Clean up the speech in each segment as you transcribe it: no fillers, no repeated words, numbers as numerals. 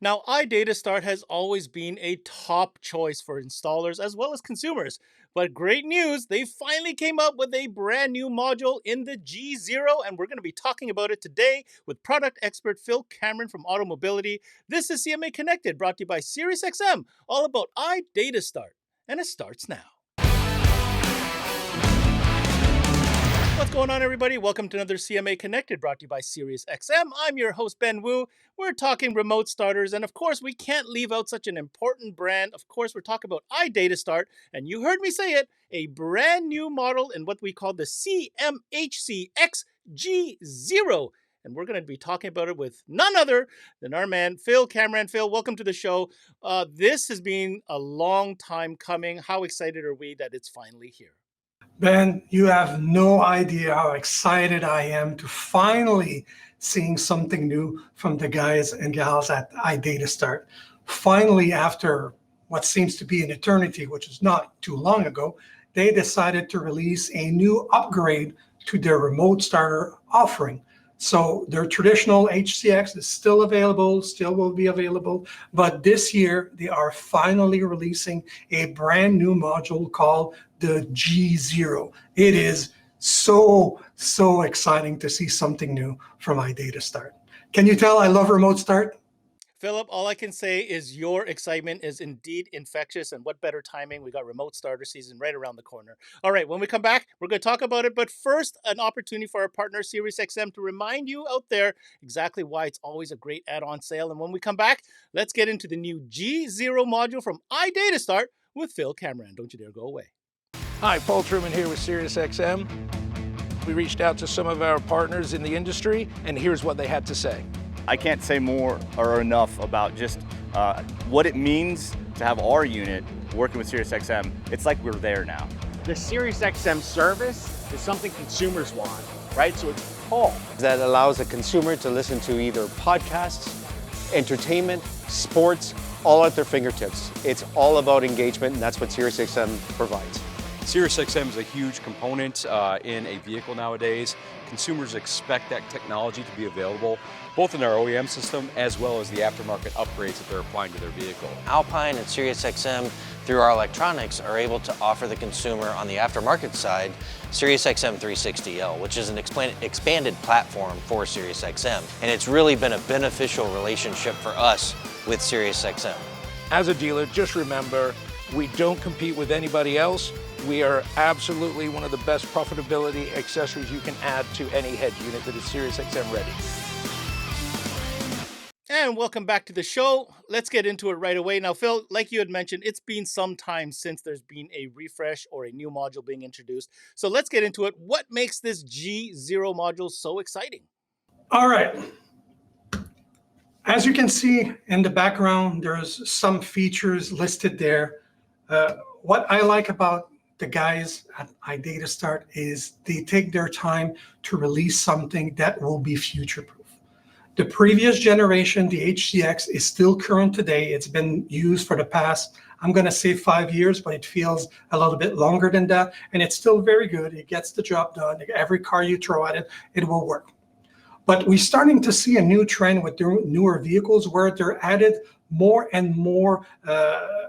Now, iDataStart has always been a top choice for installers as well as consumers. But great news, they finally came up with a brand new module in the G0, and we're going to be talking about it today with product expert Phil Cameron from Automobility. This is CMA Connected, brought to you by SiriusXM, all about iDataStart. And it starts now. What's going on, everybody? Welcome to another CMA Connected, brought to you by SiriusXM. I'm your host, Ben Wu. We're talking remote starters, and of course, we can't leave out such an important brand. Of course, we're talking about iDataStart, and you heard me say it, a brand new model in what we call the CMHCX G0. And we're going to be talking about it with none other than our man, Phil Cameron. Phil, welcome to the show. This has been a long time coming. How excited are we that it's finally here? Ben, you have no idea how excited I am to finally seeing something new from the guys and gals at iDataStart. Finally, after what seems to be an eternity, which is not too long ago, they decided to release a new upgrade to their remote starter offering. So their traditional HCX is still available, still will be available, but this year they are finally releasing a brand new module called the G0. It is so exciting to see something new from iDataStart. Can you tell I love remote start? Philip, all I can say is your excitement is indeed infectious, and what better timing? We got remote starter season right around the corner. All right, when we come back, we're going to talk about it, but first, an opportunity for our partner, SiriusXM, to remind you out there exactly why it's always a great add-on sale. And when we come back, let's get into the new G0 module from iDataStart with Phil Cameron. Don't you dare go away. Hi, Paul Truman here with SiriusXM. We reached out to some of our partners in the industry, and here's what they had to say. I can't say more or enough about just what it means to have our unit working with SiriusXM. It's like we're there now. The SiriusXM service is something consumers want, right? So it's Paul. That allows a consumer to listen to either podcasts, entertainment, sports, all at their fingertips. It's all about engagement, and that's what SiriusXM provides. SiriusXM is a huge component in a vehicle nowadays. Consumers expect that technology to be available both in our OEM system as well as the aftermarket upgrades that they're applying to their vehicle. Alpine and SiriusXM, through our electronics, are able to offer the consumer on the aftermarket side SiriusXM 360L, which is an expanded platform for SiriusXM. And it's really been a beneficial relationship for us with SiriusXM. As a dealer, just remember, we don't compete with anybody else. We are absolutely one of the best profitability accessories you can add to any head unit that is SiriusXM ready. And welcome back to the show. Let's get into it right away. Now, Phil, like you had mentioned, it's been some time since there's been a refresh or a new module being introduced. So let's get into it. What makes this G0 module so exciting? All right. As you can see in the background, there's some features listed there. What I like about the guys at iDataStart is they take their time to release something that will be future-proof. The previous generation, the HCX, is still current today. It's been used for the past, I'm going to say 5 years, but it feels a little bit longer than that. And it's still very good. It gets the job done. Every car you throw at it, it will work. But we're starting to see a new trend with newer vehicles where they're added more and more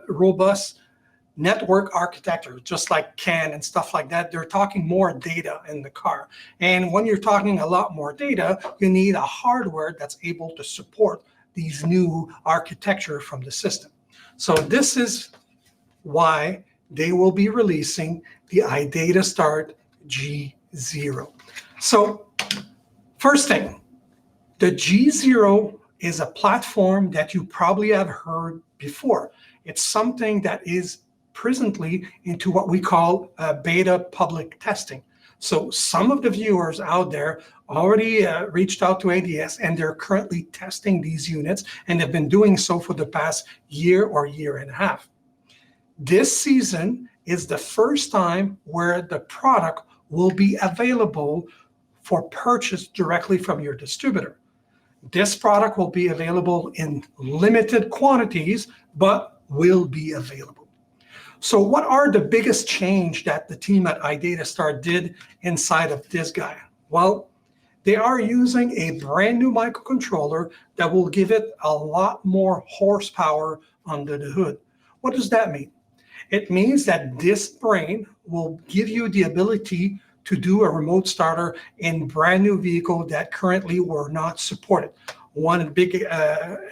robust network architecture, just like CAN and stuff like that. They're talking more data in the car. And when you're talking a lot more data, you need a hardware that's able to support these new architecture from the system. So this is why they will be releasing the iDataStart G0. So first thing, the G0 is a platform that you probably have heard before. It's something that is presently into what we call beta public testing. So some of the viewers out there already reached out to ADS, and they're currently testing these units, and they've been doing so for the past year or year and a half. This season is the first time where the product will be available for purchase directly from your distributor. This product will be available in limited quantities, but will be available. So what are the biggest change that the team at iDataStart did inside of this guy? Well, They are using a brand new microcontroller that will give it a lot more horsepower under the hood. What does that mean? It means that this brain will give you the ability to do a remote starter in brand new vehicle that currently were not supported. One big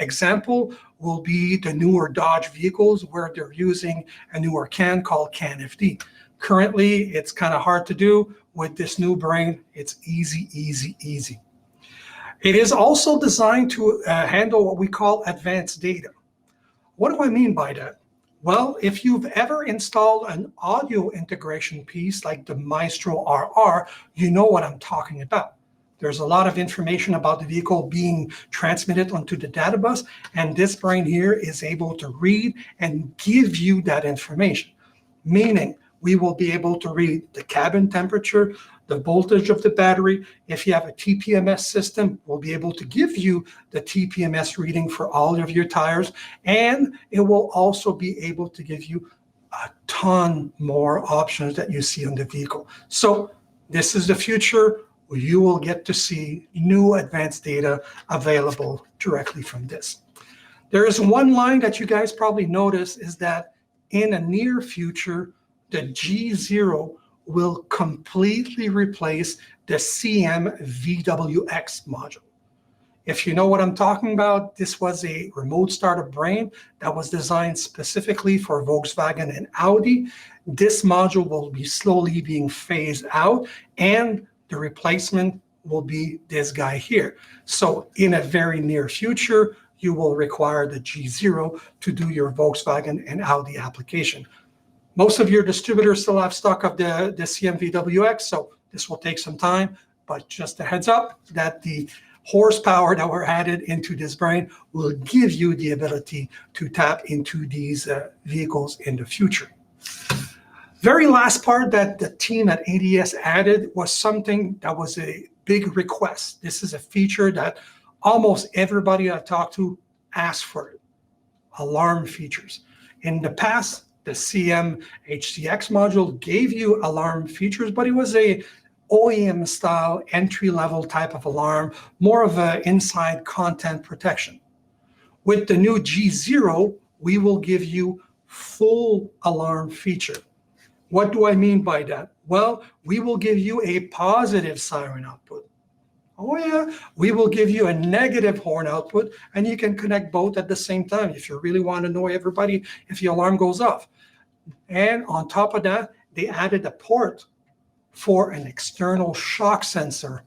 example will be the newer Dodge vehicles where they're using a newer CAN called CAN-FD. Currently, it's kind of hard to do. With this new brain, it's easy, easy, easy. It is also designed to handle what we call advanced data. What do I mean by that? Well, if you've ever installed an audio integration piece like the Maestro RR, you know what I'm talking about. There's a lot of information about the vehicle being transmitted onto the data bus, and this brain here is able to read and give you that information, meaning we will be able to read the cabin temperature, the voltage of the battery. If you have a TPMS system, we'll be able to give you the TPMS reading for all of your tires, and it will also be able to give you a ton more options that you see on the vehicle. So this is the future. You will get to see new advanced data available directly from this. There is one line that you guys probably noticed is that in a near future, the G0 will completely replace the CM VWX module. If you know what I'm talking about, this was a remote starter brain that was designed specifically for Volkswagen and Audi. This module will be slowly being phased out, and the replacement will be this guy here. So in a very near future, you will require the G0 to do your Volkswagen and Audi application. Most of your distributors still have stock of the CMVWX, so this will take some time, but just a heads up that the horsepower that were added into this brain will give you the ability to tap into these vehicles in the future. Very last part that the team at ADS added was something that was a big request. This is a feature that almost everybody I talked to asked for it. Alarm features. In the past, the CM HCX module gave you alarm features, but it was a OEM style entry-level type of alarm, more of an inside content protection. With the new G0, we will give you full alarm feature. What do I mean by that? Well, we will give you a positive siren output. Oh yeah, we will give you a negative horn output, and you can connect both at the same time if you really want to know everybody if your alarm goes off. And on top of that, they added a port for an external shock sensor.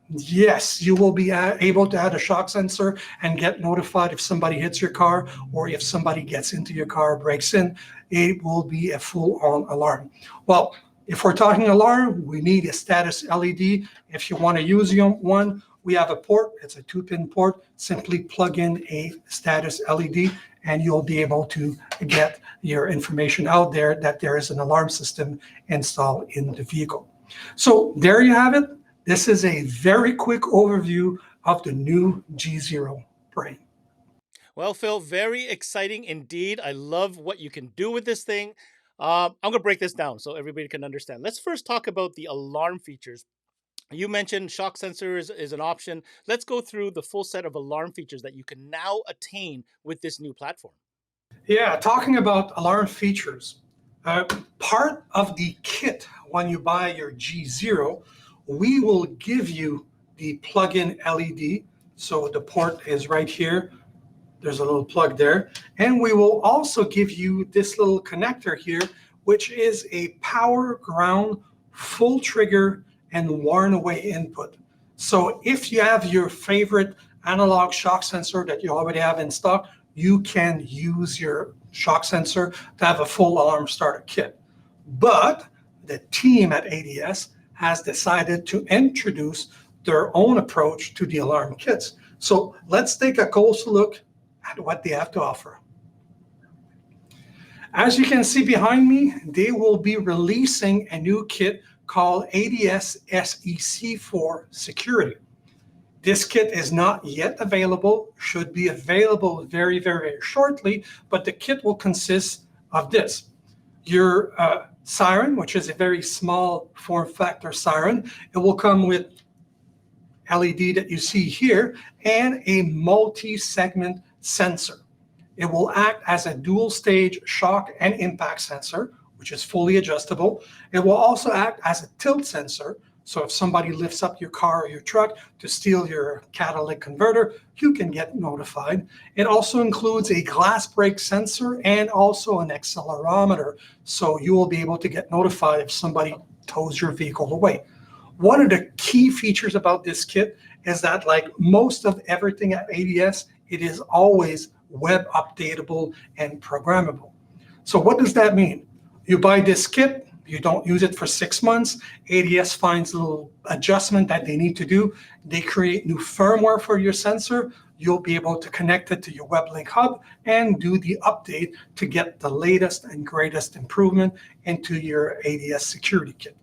Yes, you will be able to add a shock sensor and get notified if somebody hits your car or if somebody gets into your car, breaks in. It will be a full-on alarm. Well, if we're talking alarm, we need a status LED. If you want to use one, we have a port. It's a 2-pin port. Simply plug in a status LED, and you'll be able to get your information out there that there is an alarm system installed in the vehicle. So there you have it. This is a very quick overview of the new G0 brain. Well, Phil, very exciting indeed. I love what you can do with this thing. I'm going to break this down so everybody can understand. Let's first talk about the alarm features. You mentioned shock sensors is an option. Let's go through the full set of alarm features that you can now attain with this new platform. Yeah, talking about alarm features, part of the kit when you buy your G0, we will give you the plug-in LED. So the port is right here. There's a little plug there. And we will also give you this little connector here, which is a power ground, full trigger, and worn away input. So if you have your favorite analog shock sensor that you already have in stock, you can use your shock sensor to have a full alarm starter kit. But the team at ADS has decided to introduce their own approach to the alarm kits. So let's take a closer look at what they have to offer. As you can see behind me, they will be releasing a new kit called ADS SEC4 Security. This kit is not yet available, should be available very, very shortly, but the kit will consist of this. Your siren, which is a very small form factor siren. It will come with LED that you see here and a multi-segment sensor. It will act as a dual-stage shock and impact sensor, which is fully adjustable. It will also act as a tilt sensor. So if somebody lifts up your car or your truck to steal your catalytic converter, you can get notified. It also includes a glass break sensor and also an accelerometer. So you will be able to get notified if somebody tows your vehicle away. One of the key features about this kit is that, like most of everything at ADS, it is always web updatable and programmable. So what does that mean? You buy this kit, you don't use it for 6 months. ADS finds a little adjustment that they need to do. They create new firmware for your sensor. You'll be able to connect it to your WebLink hub and do the update to get the latest and greatest improvement into your ADS security kit.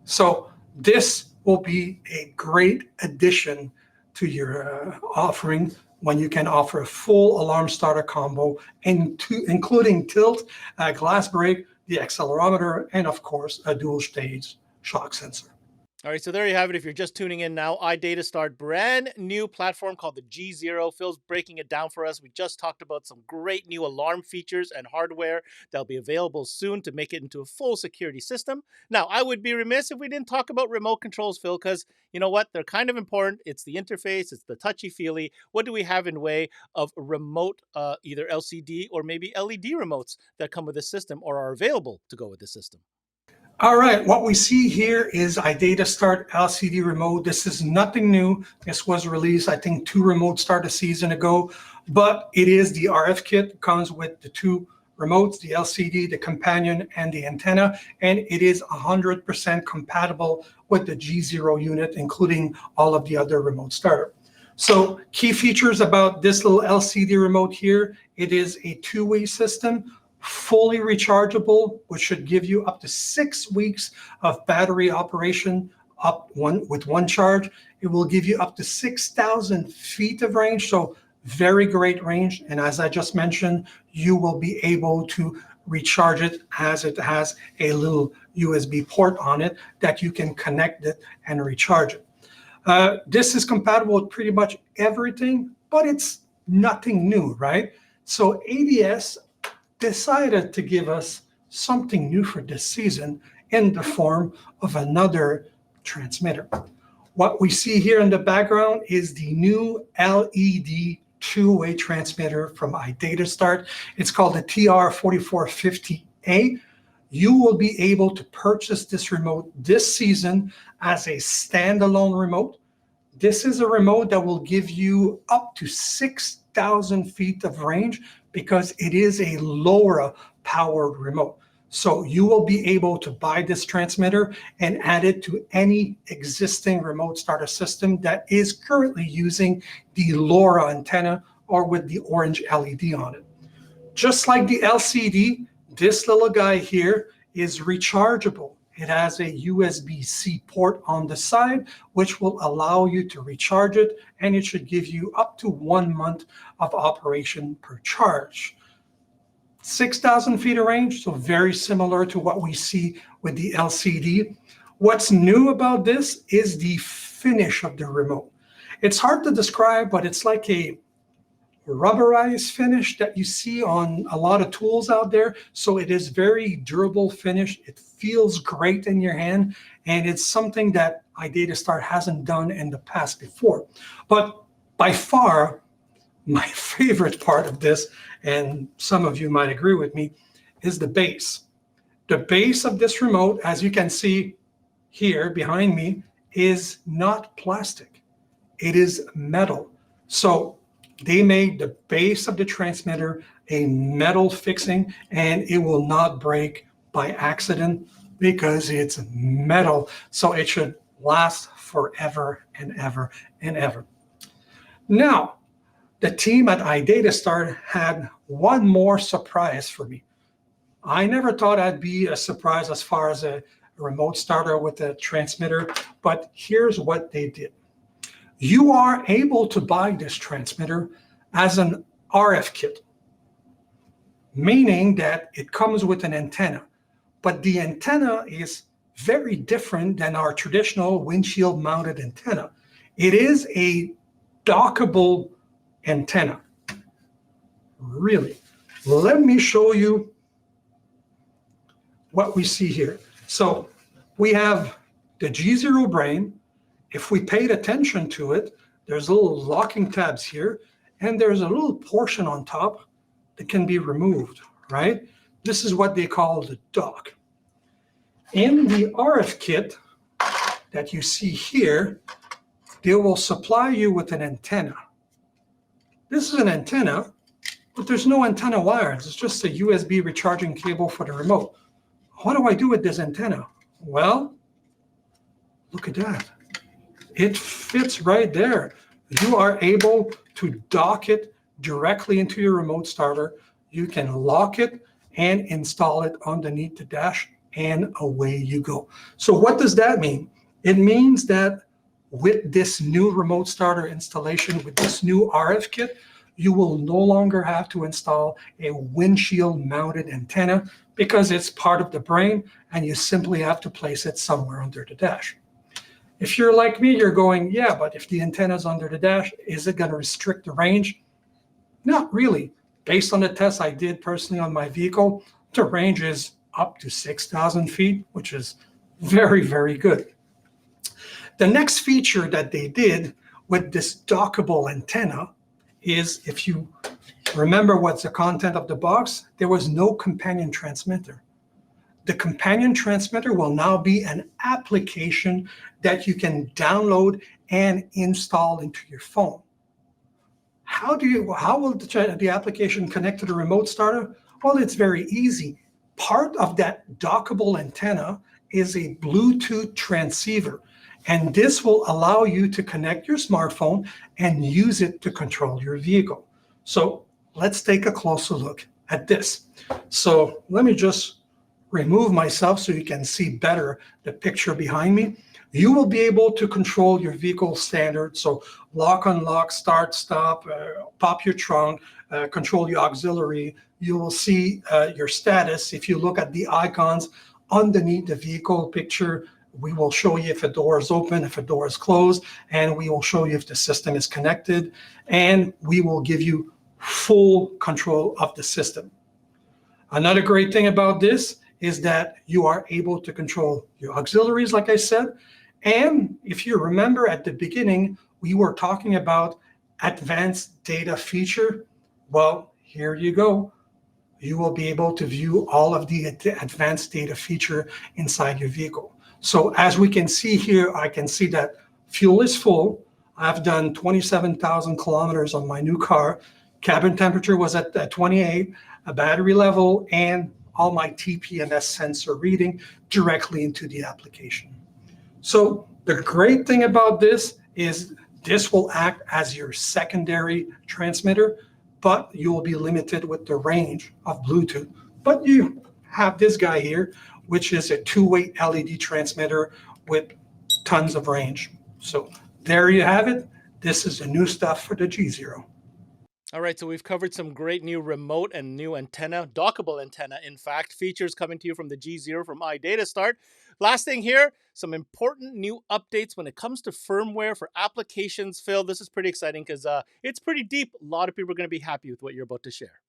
So this will be a great addition to your offering when you can offer a full alarm starter combo, including tilt, glass break, the accelerometer, and of course, a dual stage shock sensor. All right, so there you have it. If you're just tuning in now, iDataStart, brand new platform called the G0. Phil's breaking it down for us. We just talked about some great new alarm features and hardware that'll be available soon to make it into a full security system. Now, I would be remiss if we didn't talk about remote controls, Phil, because you know what? They're kind of important. It's the interface, it's the touchy-feely. What do we have in way of remote, either LCD or maybe LED remotes that come with the system or are available to go with the system? All right, what we see here is iDataStart LCD remote. This is nothing new. This was released, I think, 2 remote start a season ago, but it is the RF kit. It comes with the 2 remotes, the LCD, the companion, and the antenna, and it is 100% compatible with the G0 unit, including all of the other remote starter. So key features about this little LCD remote here, it is a 2-way system, fully rechargeable, which should give you up to 6 weeks of battery operation with one charge. It will give you up to 6,000 feet of range, so very great range. And as I just mentioned, you will be able to recharge it as it has a little USB port on it that you can connect it and recharge it. This is compatible with pretty much everything, but it's nothing new, right? So ADS decided to give us something new for this season in the form of another transmitter. What we see here in the background is the new LED 2-way transmitter from iDataStart. It's called the TR4450A. You will be able to purchase this remote this season as a standalone remote. This is a remote that will give you up to 6,000 feet of range because it is a LoRa powered remote. So you will be able to buy this transmitter and add it to any existing remote starter system that is currently using the LoRa antenna or with the orange LED on it. Just like the LCD, this little guy here is rechargeable. It has a USB-C port on the side, which will allow you to recharge it, and it should give you up to 1 month of operation per charge. 6,000 feet of range, so very similar to what we see with the LCD. What's new about this is the finish of the remote. It's hard to describe, but it's like a rubberized finish that you see on a lot of tools out there. So it is very durable finish. It feels great in your hand, and it's something that iDataStart hasn't done in the past before. But by far, my favorite part of this, and some of you might agree with me, is the base. The base of this remote, as you can see here behind me, is not plastic. It is metal. So they made the base of the transmitter a metal fixing, and it will not break by accident because it's metal. So it should last forever and ever and ever. Now, the team at iDataStart had one more surprise for me. I never thought I'd be a surprise as far as a remote starter with a transmitter, but here's what they did. You are able to buy this transmitter as an RF kit, meaning that it comes with an antenna, but the antenna is very different than our traditional windshield mounted antenna. It is a dockable antenna. Really. Let me show you what we see here. So we have the G0 brain. If we paid attention to it, there's little locking tabs here, and there's a little portion on top that can be removed, right? This is what they call the dock. In the RF kit that you see here, they will supply you with an antenna. This is an antenna, but there's no antenna wires. It's just a USB recharging cable for the remote. What do I do with this antenna? Well, look at that. It fits right there. You are able to dock it directly into your remote starter. You can lock it and install it underneath the dash, and away you go. So what does that mean? It means that with this new remote starter installation, with this new RF kit, you will no longer have to install a windshield mounted antenna because it's part of the brain and you simply have to place it somewhere under the dash. If you're like me, you're going, yeah, but if the antenna is under the dash, is it going to restrict the range? Not really. Based on the tests I did personally on my vehicle, the range is up to 6,000 feet, which is very, very good. The next feature that they did with this dockable antenna is, if you remember what's the content of the box, there was no companion transmitter. The companion transmitter will now be an application that you can download and install into your phone. How will the application connect to the remote starter? Well, it's very easy. Part of that dockable antenna is a Bluetooth transceiver, and this will allow you to connect your smartphone and use it to control your vehicle. So let's take a closer look at this. So let me just remove myself so you can see better the picture behind me. You will be able to control your vehicle standard. So lock, unlock, start, stop, pop your trunk, control your auxiliary. You will see your status. If you look at the icons underneath the vehicle picture, we will show you if a door is open, if a door is closed, and we will show you if the system is connected, and we will give you full control of the system. Another great thing about this is that you are able to control your auxiliaries, like I said. And if you remember at the beginning, we were talking about advanced data feature. Well, here you go. You will be able to view all of the advanced data feature inside your vehicle. So as we can see here, I can see that fuel is full. I've done 27,000 kilometers on my new car. Cabin temperature was at 28, a battery level, and all my TPMS sensor reading directly into the application. So the great thing about this is this will act as your secondary transmitter, but you will be limited with the range of Bluetooth. But you have this guy here, which is a two-way LED transmitter with tons of range. So there you have it. This is the new stuff for the G0. All right, so we've covered some great new remote and new antenna, dockable antenna, in fact, features coming to you from the G0 from iDataStart. Last thing here, some important new updates when it comes to firmware for applications. Phil, this is pretty exciting because it's pretty deep. A lot of people are going to be happy with what you're about to share.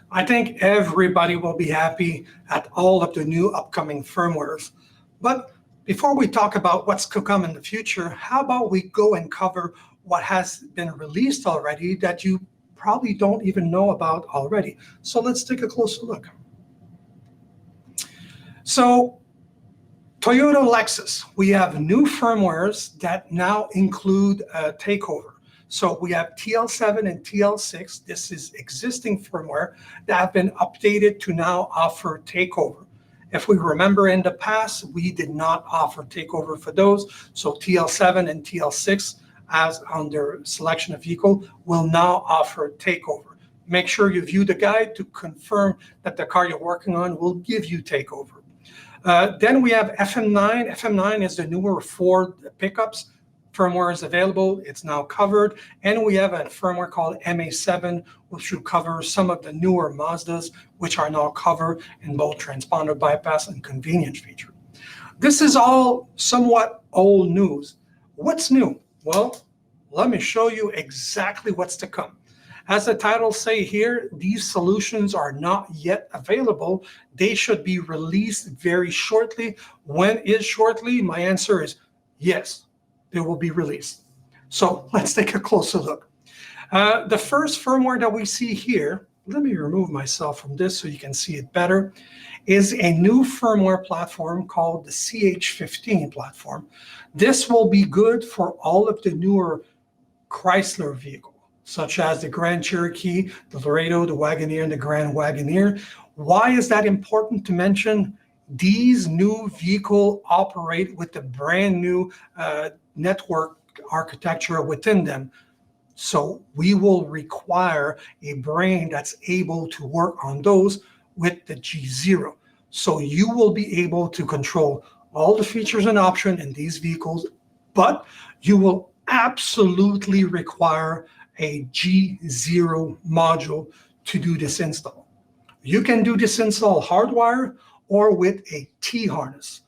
I think everybody will be happy at all of the new upcoming firmwares. But before we talk about what's to come in the future, how about we go and cover what has been released already that you probably don't even know about already. So let's take a closer look. So Toyota Lexus, we have new firmwares that now include takeover. So we have TL7 and TL6. This is existing firmware that have been updated to now offer takeover. If we remember in the past, we did not offer takeover for those. So TL7 and TL6, as on their selection of vehicle, will now offer takeover. Make sure you view the guide to confirm that the car you're working on will give you takeover. Then we have FM9. FM9 is the newer Ford pickups. Firmware is available. It's now covered. And we have a firmware called MA7, which will cover some of the newer Mazdas, which are now covered in both transponder bypass and convenience feature. This is all somewhat old news. What's new? Well, Let me show you exactly what's to come. As the titles say here, these solutions are not yet available. They should be released very shortly. When is shortly? My answer is yes, they will be released. So let's take a closer look. The first firmware that we see here, let me remove myself from this so you can see it better, is a new firmware platform called the CH15 platform. This will be good for all of the newer Chrysler vehicles, such as the Grand Cherokee, the Laredo, the Wagoneer, and the Grand Wagoneer. Why is that important to mention? These new vehicles operate with the brand new network architecture within them. So we will require a brain that's able to work on those with the G0. So you will be able to control all the features and options in these vehicles, but you will absolutely require a G0 module to do this install. You can do this install hardwire or with a T-harness.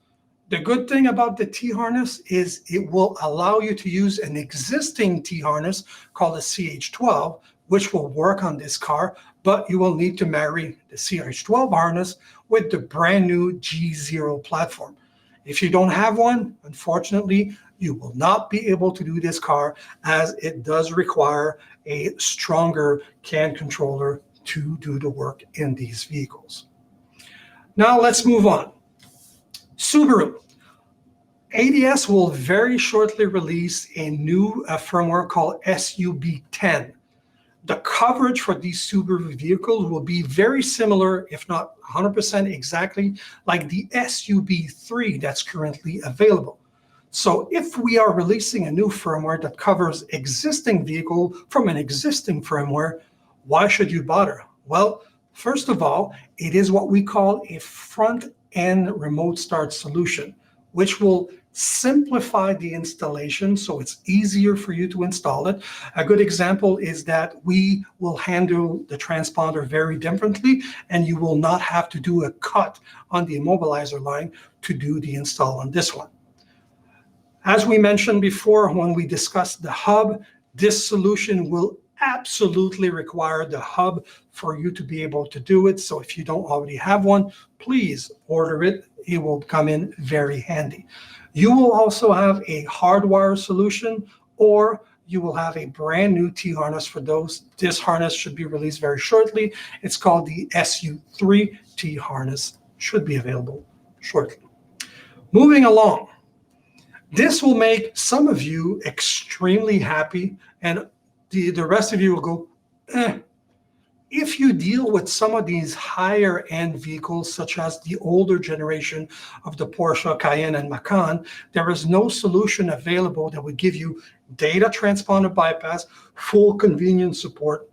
The good thing about the T-harness is it will allow you to use an existing T-harness called a CH12, which will work on this car, but you will need to marry the CH12 harness with the brand new G0 platform. If you don't have one, unfortunately, you will not be able to do this car, as it does require a stronger CAN controller to do the work in these vehicles. Now let's move on. Subaru. ADS will very shortly release a new firmware called SUB10. The coverage for these Subaru vehicles will be very similar, if not 100% exactly, like the SUB3 that's currently available. So if we are releasing a new firmware that covers existing vehicle from an existing firmware, why should you bother? Well, first of all, it is what we call a front-end remote start solution, which will simplify the installation so it's easier for you to install it. A good example is that we will handle the transponder very differently, and you will not have to do a cut on the immobilizer line to do the install on this one. As we mentioned before when we discussed the hub, this solution will absolutely require the hub for you to be able to do it. So if you don't already have one, please order it. It will come in very handy. You will also have a hardwire solution, or you will have a brand new T-harness for those. This harness should be released very shortly. It's called the SU3 T-harness. Should be available shortly. Moving along. This will make some of you extremely happy, and the rest of you will go, eh. If you deal with some of these higher end vehicles, such as the older generation of the Porsche Cayenne and Macan, there is no solution available that would give you data transponder bypass, full convenience support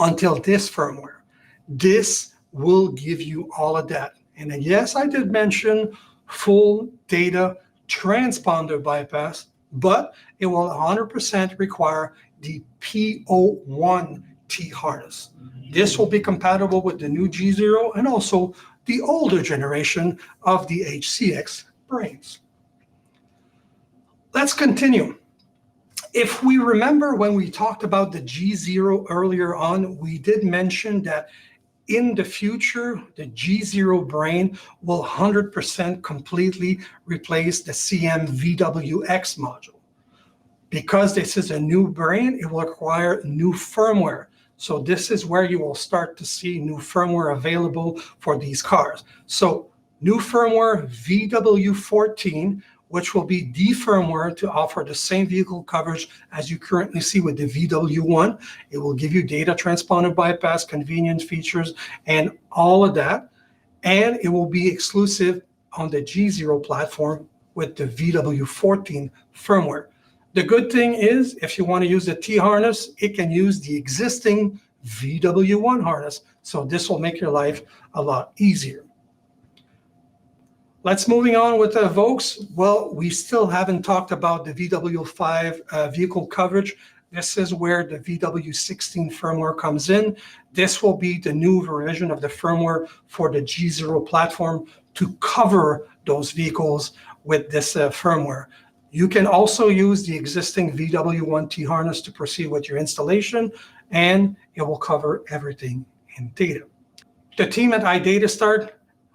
until this firmware. This will give you all of that. And then, yes, I did mention full data transponder bypass, but it will 100% require the P01 T-harness. This will be compatible with the new G0 and also the older generation of the HCX brains. Let's continue. If we remember when we talked about the G0 earlier on, we did mention that in the future, the G0 brain will 100% completely replace the CM-VWX module. Because this is a new brain, it will require new firmware. So this is where you will start to see new firmware available for these cars. So new firmware VW14, which will be the firmware to offer the same vehicle coverage as you currently see with the VW1. It will give you data transponder bypass, convenience features, and all of that. And it will be exclusive on the G0 platform with the VW14 firmware. The good thing is, if you want to use the T-harness, it can use the existing VW1 harness. So this will make your life a lot easier. Let's moving on with Vaux. Well, we still haven't talked about the VW5 vehicle coverage. This is where the VW16 firmware comes in. This will be the new revision of the firmware for the G0 platform to cover those vehicles with this firmware. You can also use the existing VW1 T-harness to proceed with your installation, and it will cover everything in data. The team at iDataStart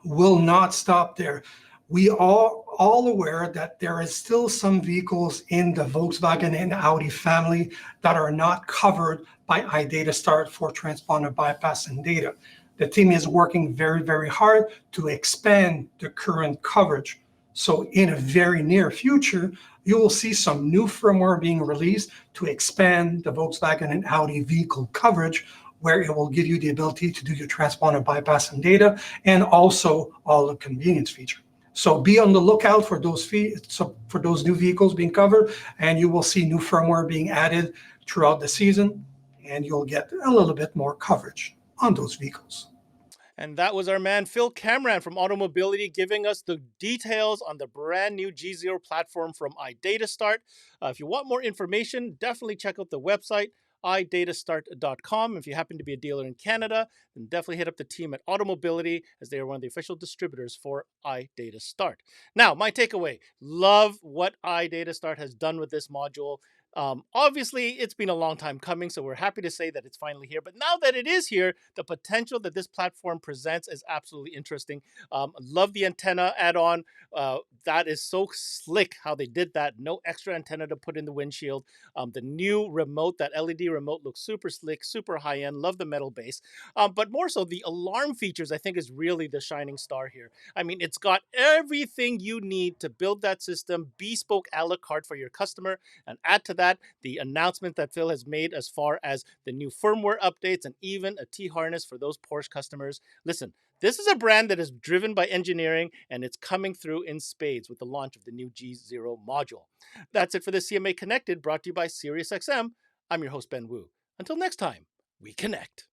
will not stop there. We are all aware that there is still some vehicles in the Volkswagen and Audi family that are not covered by iDataStart for transponder bypass and data. The team is working very, very hard to expand the current coverage. So in a very near future, you will see some new firmware being released to expand the Volkswagen and Audi vehicle coverage, where it will give you the ability to do your transponder bypass and data, and also all the convenience feature. So be on the lookout for those new vehicles being covered, and you will see new firmware being added throughout the season, and you'll get a little bit more coverage on those vehicles. And that was our man Phil Cameron from Automobility giving us the details on the brand new G0 platform from iDataStart. If you want more information, definitely check out the website, iDataStart.com. If you happen to be a dealer in Canada, then definitely hit up the team at Automobility, as they are one of the official distributors for iDataStart. Now, my takeaway, love what iDataStart has done with this module. Obviously, it's been a long time coming, so we're happy to say that it's finally here. But now that it is here, the potential that this platform presents is absolutely interesting. Love the antenna add-on. That is so slick how they did that. No extra antenna to put in the windshield. The new remote, that LED remote, looks super slick, super high-end. Love the metal base. But more so, the alarm features, I think, is really the shining star here. I mean, it's got everything you need to build that system, bespoke a la carte for your customer, and add to that the announcement that Phil has made as far as the new firmware updates and even a T-harness for those Porsche customers. Listen, this is a brand that is driven by engineering, and it's coming through in spades with the launch of the new G0 module. That's it for the CMA Connected, brought to you by SiriusXM. I'm your host, Ben Wu. Until next time, we connect.